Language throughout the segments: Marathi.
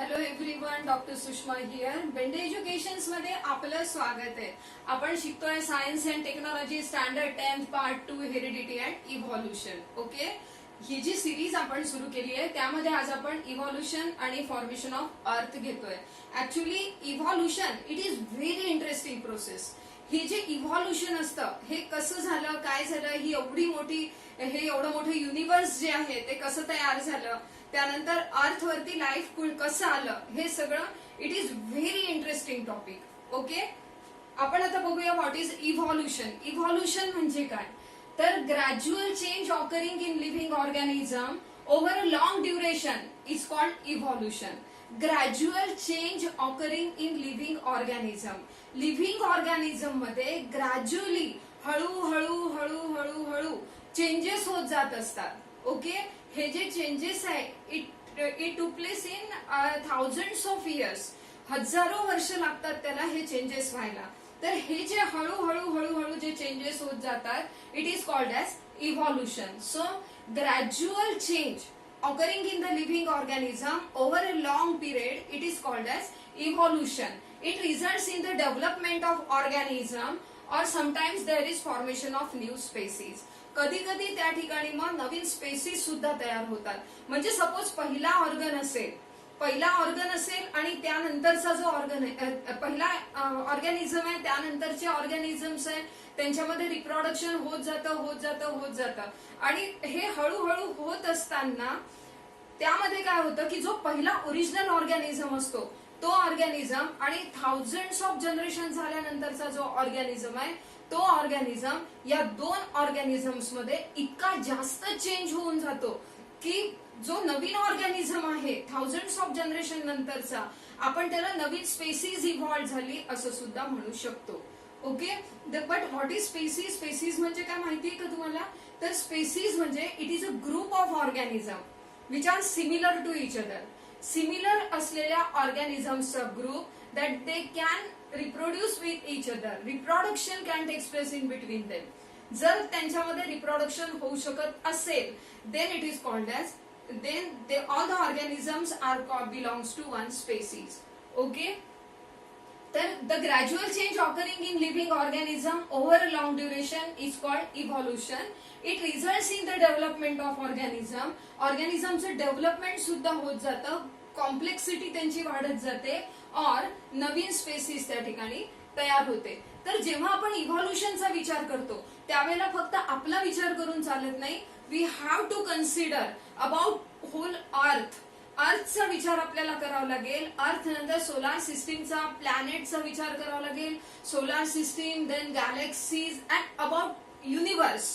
Hello everyone, doctor Sushma here. Bende educations मध्ये आपलं स्वागत आहे. आपण शिकतोय science and technology standard 10th part 2 heredity and evolution. Okay, ही जी सिरीज आपण सुरू केली आहे त्यामध्ये आज आपण इव्हॉल्युशन आणि फॉर्मेशन ऑफ अर्थ घेतोय. Actually evolution it is very interesting process. हे जे इव्हॉल्युशन असतं हे कसं झालं, काय झालं, ही हे एवढं मोठं युनिव्हर्स जे आहे ते कसं तयार झालं, त्यानंतर अर्थ वरती लाईफ कसं आलं, हे सगळं it is very interesting topic. Okay, आपण आता बघूया व्हॉट इज इव्हॉल्युशन. इव्हॉल्युशन म्हणजे काय, तर gradual change occurring in living organism over a long duration is called evolution. Gradual change occurring in living organism. Living organism मध्ये ग्रॅज्युअली हळूहळू हळूहळू हळू चेंजेस होत जात असतात. ओके, हे जे चेंजेस आहे it to place in thousands of years. हजारो वर्ष लागतात त्याला हे चेंजेस व्हायला. तर हे जे हळूहळू हळूहळू जे चेंजेस होत जातात it is called as evolution. So gradual change occurring in the living organism over a long period it is called as evolution. It results in the development of organism or sometimes there is formation of new species. कधी कधी त्या ठिकाणी मग नवीन स्पेसीस सुद्धा तयार होतात. म्हणजे सपोज पहिला ऑर्गन असेल आणि त्यानंतरचा जो पहिला ऑर्गॅनिझम आहे त्यानंतरचे ऑर्गॅनिझम्स आहेत त्यांच्यामध्ये रिप्रोडक्शन होत जातं आणि हे हळूहळू होत असताना त्यामध्ये काय होतं की जो पहिला ओरिजिनल ऑर्गॅनिझम असतो तो ऑर्गॅनिझम आणि थाउजंड्स ऑफ जनरेशन झाल्यानंतरचा जो ऑर्गॅनिझम आहे तो ऑर्गॅनिझम या दोन ऑर्गॅनिझम्स मध्ये इतका जास्त चेंज होऊन जातो की जो नवीन ऑर्गॅनिझम आहे थाउजंड्स ऑफ जनरेशन नंतरचा आपण त्याला नवीन स्पेसीज इव्हॉल्व झाली असं सुद्धा म्हणू शकतो. Okay, but what is species. Species म्हणजे काय माहितीये का तुम्हाला, तर स्पेसीज म्हणजे it is a group of organism which are similar to each other. Similar असलेल्या ऑर्गॅनिझम्सचा group that they can reproduce with each other. Reproduction can takes place in between them. जर त्यांच्यामध्ये रिप्रोडक्शन होऊ शकत असेल then it is called as all the organisms belongs to one species. Okay, the gradual change occurring in living organism over a long duration is called evolution. It results in the development of organism. Organismचं डेव्हलपमेंट सुद्धा होत जातं, कॉम्प्लेक्सिटी त्यांची वाढत जाते और नवीन स्पेसीस त्या ठिकाणी तयार होते. तर जेव्हा आपण इव्हॉल्युशनचा विचार करतो त्यावेळेला फक्त आपला विचार करून चालत नाही. We have to consider about whole अर्थचा विचार आपल्याला करावा लागेल. अर्थ नंतर सोलार सिस्टीमचा, प्लॅनेटचा विचार करावा लागेल. Solar system, then galaxies and about universe,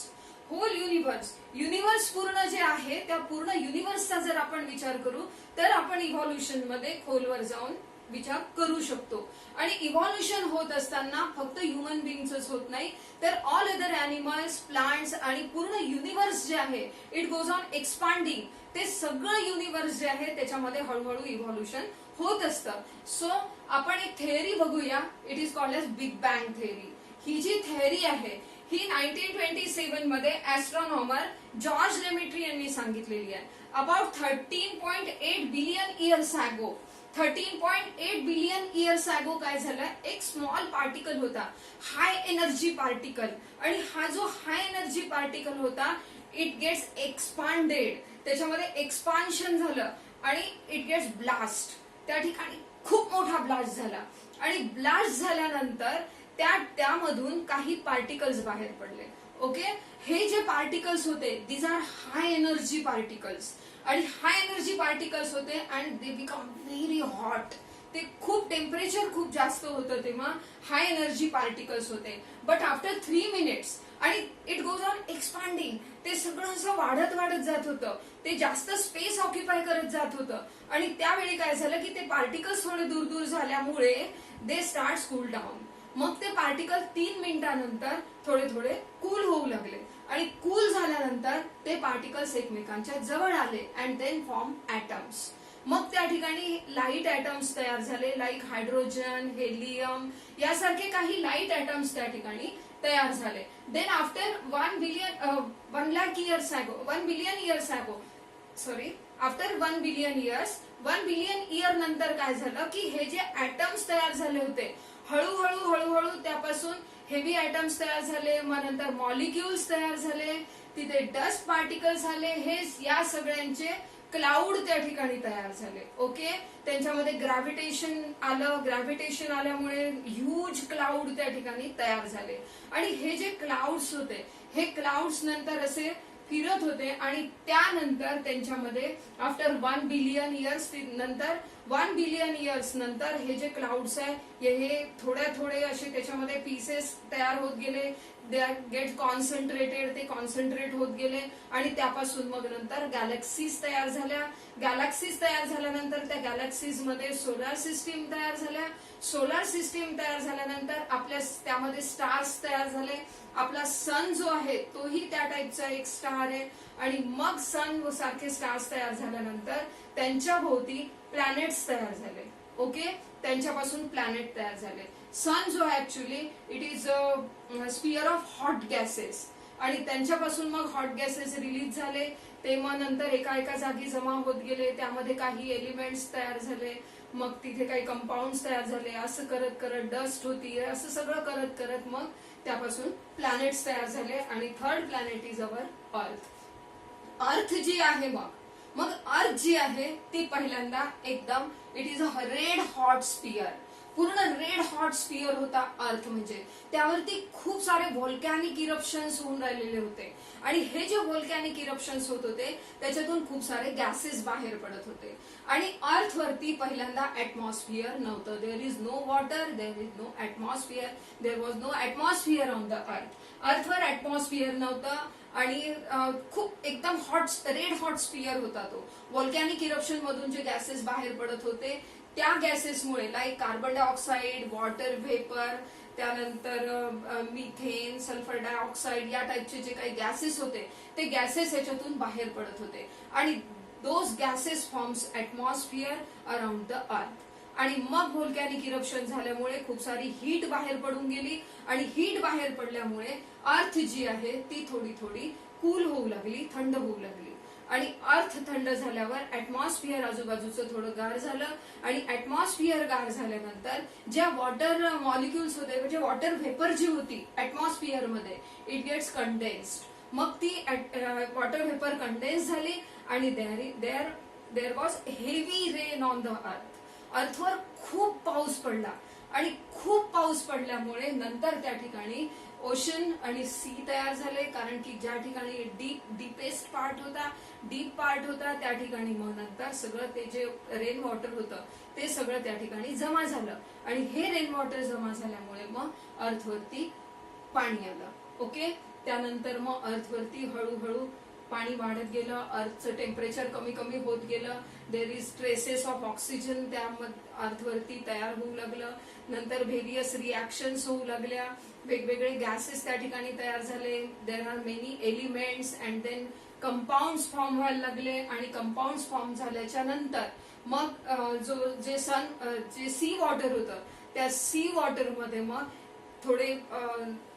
whole universe पूर्ण जे आहे त्या पूर्ण युनिव्हर्सचा जर आपण विचार करू तर आपण इव्हॉल्युशन मध्ये खोलवर जाऊन विचार करू शकतो. आणि इव्हॉल्युशन होत असताना फक्त ह्युमन बिंगच होत नाही तर ऑल अदर अॅनिमल्स, प्लांट्स आणि पूर्ण युनिव्हर्स जे आहे इट गोज ऑन एक्सपांडिंग. ते सगळं युनिव्हर्स जे आहे त्याच्यामध्ये हळूहळू इव्हॉल्युशन होत असतं. सो आपण एक थेअरी बघूया, it is called as big bang theory. ही जी थेअरी आहे ही 1927 मध्ये ऍस्ट्रॉनॉमर जॉर्ज लेमेट्री यांनी सांगितलेली आहे. अबाउट 13.8 बिलियन इयर्स अगो 13.8 बिलियन इयर्स अगो काय झालं, एक स्मॉल पार्टिकल होता, हाय एनर्जी पार्टिकल. आणि हा जो हाय एनर्जी पार्टिकल होता इट गेट्स एक्सपांडेड, त्याच्यामध्ये एक्सपान्शन झालं आणि इट गेट्स ब्लास्ट. त्या ठिकाणी खूप मोठा ब्लास्ट झाला आणि ब्लास्ट झाल्यानंतर त्यामधून काही पार्टिकल्स बाहेर पडले. ओके, हे जे पार्टिकल्स होते these are high energy particles. आणि हाय एनर्जी पार्टिकल्स होते and they become very hot. ते खूप टेम्परेचर खूप जास्त होतं तेव्हा हाय एनर्जी पार्टिकल्स होते. बट आफ्टर 3 minutes आणि इट गोज ऑन एक्सपांडिंग. ते सगळं असं वाढत जात होतं, ते जास्त स्पेस ऑक्युपाय करत जात होतं. आणि त्यावेळी काय झालं की ते पार्टिकल्स थोडे दूर झाल्यामुळे दे स्टार्ट कूल डाऊन. मग ते पार्टिकल 3 मिनिटांनंतर थोडे कूल होऊ लागले आणि कूल झाल्यानंतर ते पार्टिकल्स एकमेकांच्या जवळ आले अँड देन फॉर्म ॲटम्स. मग त्या ठिकाणी लाईट ॲटम्स तयार झाले, लाईक हायड्रोजन, हेलियम यासारखे काही लाईट ॲटम्स त्या ठिकाणी तयार झाले. Then after 1 billion years ago, after 1 billion years 1 billion year नंतर काय झालं की हे जे ऍटम्स तयार झाले होते हळूहळू हळूहळू त्यापासून हेवी ऍटम्स तयार झाले, मग नंतर मॉलिक्युल्स तयार झाले, तिथे डस्ट पार्टिकल्स आले, हे या सगळ्यांचे क्लाउड त्या ठिकाणी तयार झाले. ओके, त्यांच्यामध्ये ग्रॅव्हिटेशन आलं, ग्रॅव्हिटेशन आल्यामुळे ह्यूज क्लाउड त्या ठिकाणी तयार झाले. आणि हे जे क्लाउड्स होते हे क्लाउड्स नंतर असे फिरत होते आणि त्यानंतर त्यांच्यामध्ये आफ्टर 1 बिलियन इयर्स नंतर 1 बिलियन इयर्स नंतर हे जे क्लाउड्स आहे हे थोडे असे त्याच्यामध्ये पीसेस तयार होत गेले, दे गेट कॉन्सन्ट्रेटेड, ते कॉन्सन्ट्रेट होत गेले आणि त्यापासून मग नंतर गॅलेक्सीज तयार झाल्या. गॅलेक्सीज तयार झाल्यानंतर त्या गॅलेक्सीज मध्ये सोलार सिस्टीम तयार झाल्या. सोलार सिस्टीम तयार झाल्यानंतर आपल्या त्यामध्ये स्टार्स तयार झाले. आपला सन जो आहे तोही त्या टाईपचा एक स्टार आहे. आणि मग सन सारखे स्टार्स तयार झाल्यानंतर त्यांच्या भोवती प्लॅनेट्स तयार झाले. ओके, त्यांच्यापासून प्लॅनेट तयार झाले. सन जो आहे actually it is a sphere of hot gases आणि त्यांच्यापासून मग हॉट गॅसेस रिलीज झाले. ते मग नंतर एका जागी जमा होत गेले, त्यामध्ये काही एलिमेंट्स तयार झाले, मग तिथे काही कंपाऊंड तयार झाले, असं करत करत डस्ट होती, असं सगळं करत करत मग त्यापासून प्लॅनेट्स तयार झाले. आणि थर्ड प्लॅनेट इज अवर अर्थ. अर्थ जी आहे मग अर्थ जी आहे ती पहिल्यांदा एकदम it is a red hot sphere, पूर्ण रेड हॉट स्पियर होता अर्थ. म्हणजे त्यावरती खूप सारे व्होल्कॅनिक इरप्शन्स होऊन राहिलेले होते आणि हे जे व्होल्कॅनिक इरप्शन्स होत होते त्याच्यातून खूप सारे गॅसेस बाहेर पडत होते. आणि अर्थ वरती पहिल्यांदा ऍटमॉस्फिअर नव्हतं. There is no water, there is no atmosphere, there was no atmosphere on the earth. अर्थवर ऍटमॉस्फिअर नव्हतं आणि खूप एकदम रेड हॉट स्पियर होता तो. व्होल्कॅनिक इरप्शन मधून जे गॅसेस बाहेर पडत होते त्या गॅसेसमुळे like carbon dioxide, water vapour, त्यानंतर मिथेन, सल्फर डायऑक्साईड या टाईपचे जे काही गॅसेस होते ते गॅसेस याच्यातून बाहेर पडत होते आणि those gases forms atmosphere around the earth. आणि मग व्होल्कॅनिक इरप्शन झाल्यामुळे खूप सारी हीट बाहेर पडून गेली आणि हीट बाहेर पडल्यामुळे अर्थ जी आहे ती थोडी कूल होऊ लागली, थंड होऊ लागली. आणि अर्थ थंड झाल्यावर ऍटमॉस्फिअर आजूबाजूचं थोडं गार झालं आणि ऍटमॉस्फिअर गार झाल्यानंतर ज्या वॉटर मॉलिक्युल्स होते म्हणजे वॉटर व्हेपर जी होती ऍटमॉस्फिअर मध्ये इट गेट्स कंडेन्स्ड. मग ती वॉटर व्हेपर कंडेन्स झाली आणि there was heavy rain on the earth. अर्थवर खूप पाऊस पडला आणि खूप पाऊस पडल्यामुळे नंतर त्या ठिकाणी ओशन आणि सी तयार झाले. कारण की ज्या ठिकाणी डीपेस्ट पार्ट होता त्या ठिकाणी मग नंतर सगळं ते जे रेन वॉटर होतं ते सगळं त्या ठिकाणी जमा झालं आणि हे रेन वॉटर जमा झाल्यामुळे मग अर्थवरती पाणी आलं. ओके, त्यानंतर मग अर्थवरती हळूहळू पाणी वाढत गेलं, अर्थचं टेम्परेचर कमी होत गेलं. There is traces of oxygen त्या अर्थवरती तयार होऊ लागलं. नंतर व्हेरियस रिॲक्शन्स होऊ लागल्या, वेगवेगळे गॅसेस त्या ठिकाणी तयार झाले. There are many elements and then compounds form व्हायला लागले आणि कंपाऊंड्स फॉर्म झाल्याच्या नंतर मग जे सी वॉटर होतं त्या सी वॉटर मध्ये मग थोडे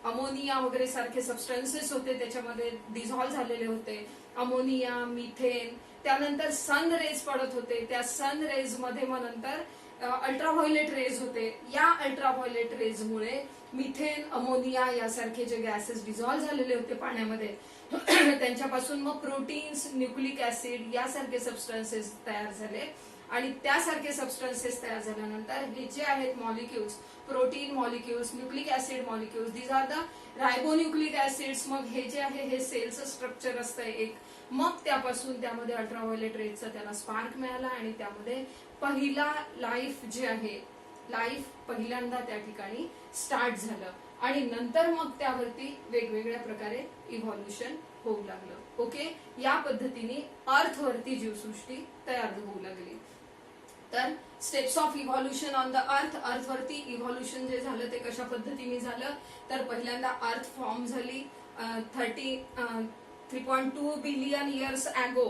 अमोनिया वगैरे सारखे सबस्टन्सेस होते त्याच्यामध्ये डिझॉल्व्ह झालेले होते. अमोनिया, मिथेन, त्यानंतर सन रेज पडत होते. त्या सन रेज मध्ये मग नंतर अल्ट्राव्हायोलेट रेज होते. या अल्ट्राव्हायोलेट रेजमुळे मिथेन, अमोनिया यासारखे जे गॅसेस डिझॉल्व्ह झालेले होते पाण्यामध्ये त्यांच्यापासून मग प्रोटीन्स, न्यूक्लिक ऍसिड यासारखे सबस्टन्सेस तयार झाले. आणि त्यासारखे सबस्टन्सेस तयार झाल्यानंतर हे जे आहेत molecules, protein molecules, nucleic acid molecules, these are the ribonucleic acids. मग हे जे आहे हे सेलचं स्ट्रक्चर असतं एक. मग त्यापासून त्यामध्ये अल्ट्राव्हायोलेट रेजचा त्याला स्पार्क मिळाला आणि त्यामध्ये पहिला लाईफ जे आहे लाईफ पहिल्यांदा त्या ठिकाणी स्टार्ट झालं आणि नंतर मग त्यावरती वेगवेगळ्या प्रकारे इव्हॉल्युशन होऊ लागलं. ओके, या पद्धतीने अर्थवरती जीवसृष्टी तयार होऊ लागली. तर steps of evolution on the earth. अर्थवरती इव्हॉल्युशन जे झालं ते कशा पद्धतीने झालं तर पहिल्यांदा अर्थ फॉर्म झाली 3.2 बिलियन इयर्स अगो.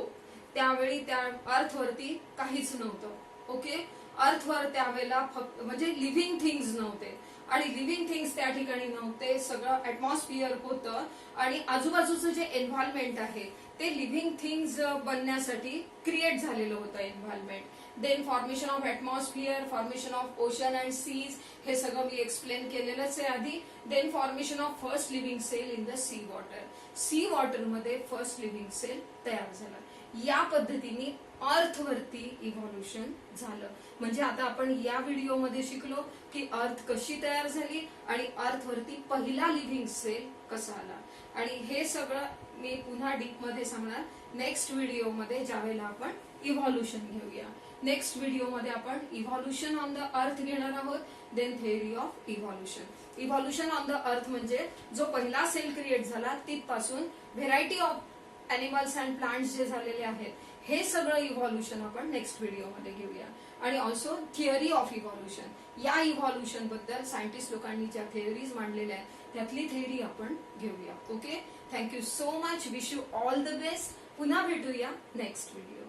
त्यावेळी त्या अर्थवरती काहीच नव्हतं. ओके, अर्थवर त्यावेळेला फक्त म्हणजे लिव्हिंग थिंग्स नव्हते आणि लिव्हिंग थिंग्स त्या ठिकाणी नव्हते. सगळं ऍटमॉस्फिअर होतं आणि आजूबाजूचं जे एन्व्हायरमेंट आहे ते लिव्हिंग थिंग्स बनण्यासाठी क्रिएट झालेलं होतं environment. Then formation of atmosphere, formation of ocean and seas, हे सगळं मी एक्सप्लेन केलेलंच आहे आधी. Then formation of first living cell in the sea water. Sea water मध्ये फर्स्ट लिव्हिंग सेल तयार झाला. या पद्धतीने अर्थ वरती इव्हॉल्युशन झालं. म्हणजे आता आपण या व्हिडिओमध्ये शिकलो की अर्थ कशी तयार झाली आणि अर्थ वरती पहिला लिव्हिंग सेल कसा आला. आणि हे सगळं मी पुन्हा डीप मध्ये सांगणार नेक्स्ट व्हिडिओमध्ये, ज्यावेळेला आपण इव्हॉल्युशन घेऊया. नेक्स्ट व्हिडिओमध्ये आपण इव्हॉल्युशन ऑन द अर्थ घेणार आहोत. Then theory of evolution. Evolution on the earth म्हणजे जो पहिला सेल क्रिएट झाला तिथपासून variety of animals and plants जे झालेले आहेत, हे सगळं इव्हॉल्युशन आपण नेक्स्ट व्हिडिओमध्ये घेऊया. आणि ऑल्सो थिअरी ऑफ इव्हॉल्युशन. या इव्हॉल्युशन बद्दल सायंटिस्ट लोकांनी ज्या थिअरीज मांडलेल्या आहेत त्यातली थिअरी आपण घेऊया. Okay, thank you so much. Wish you all the best. पुन्हा भेटूया नेक्स्ट व्हिडिओ.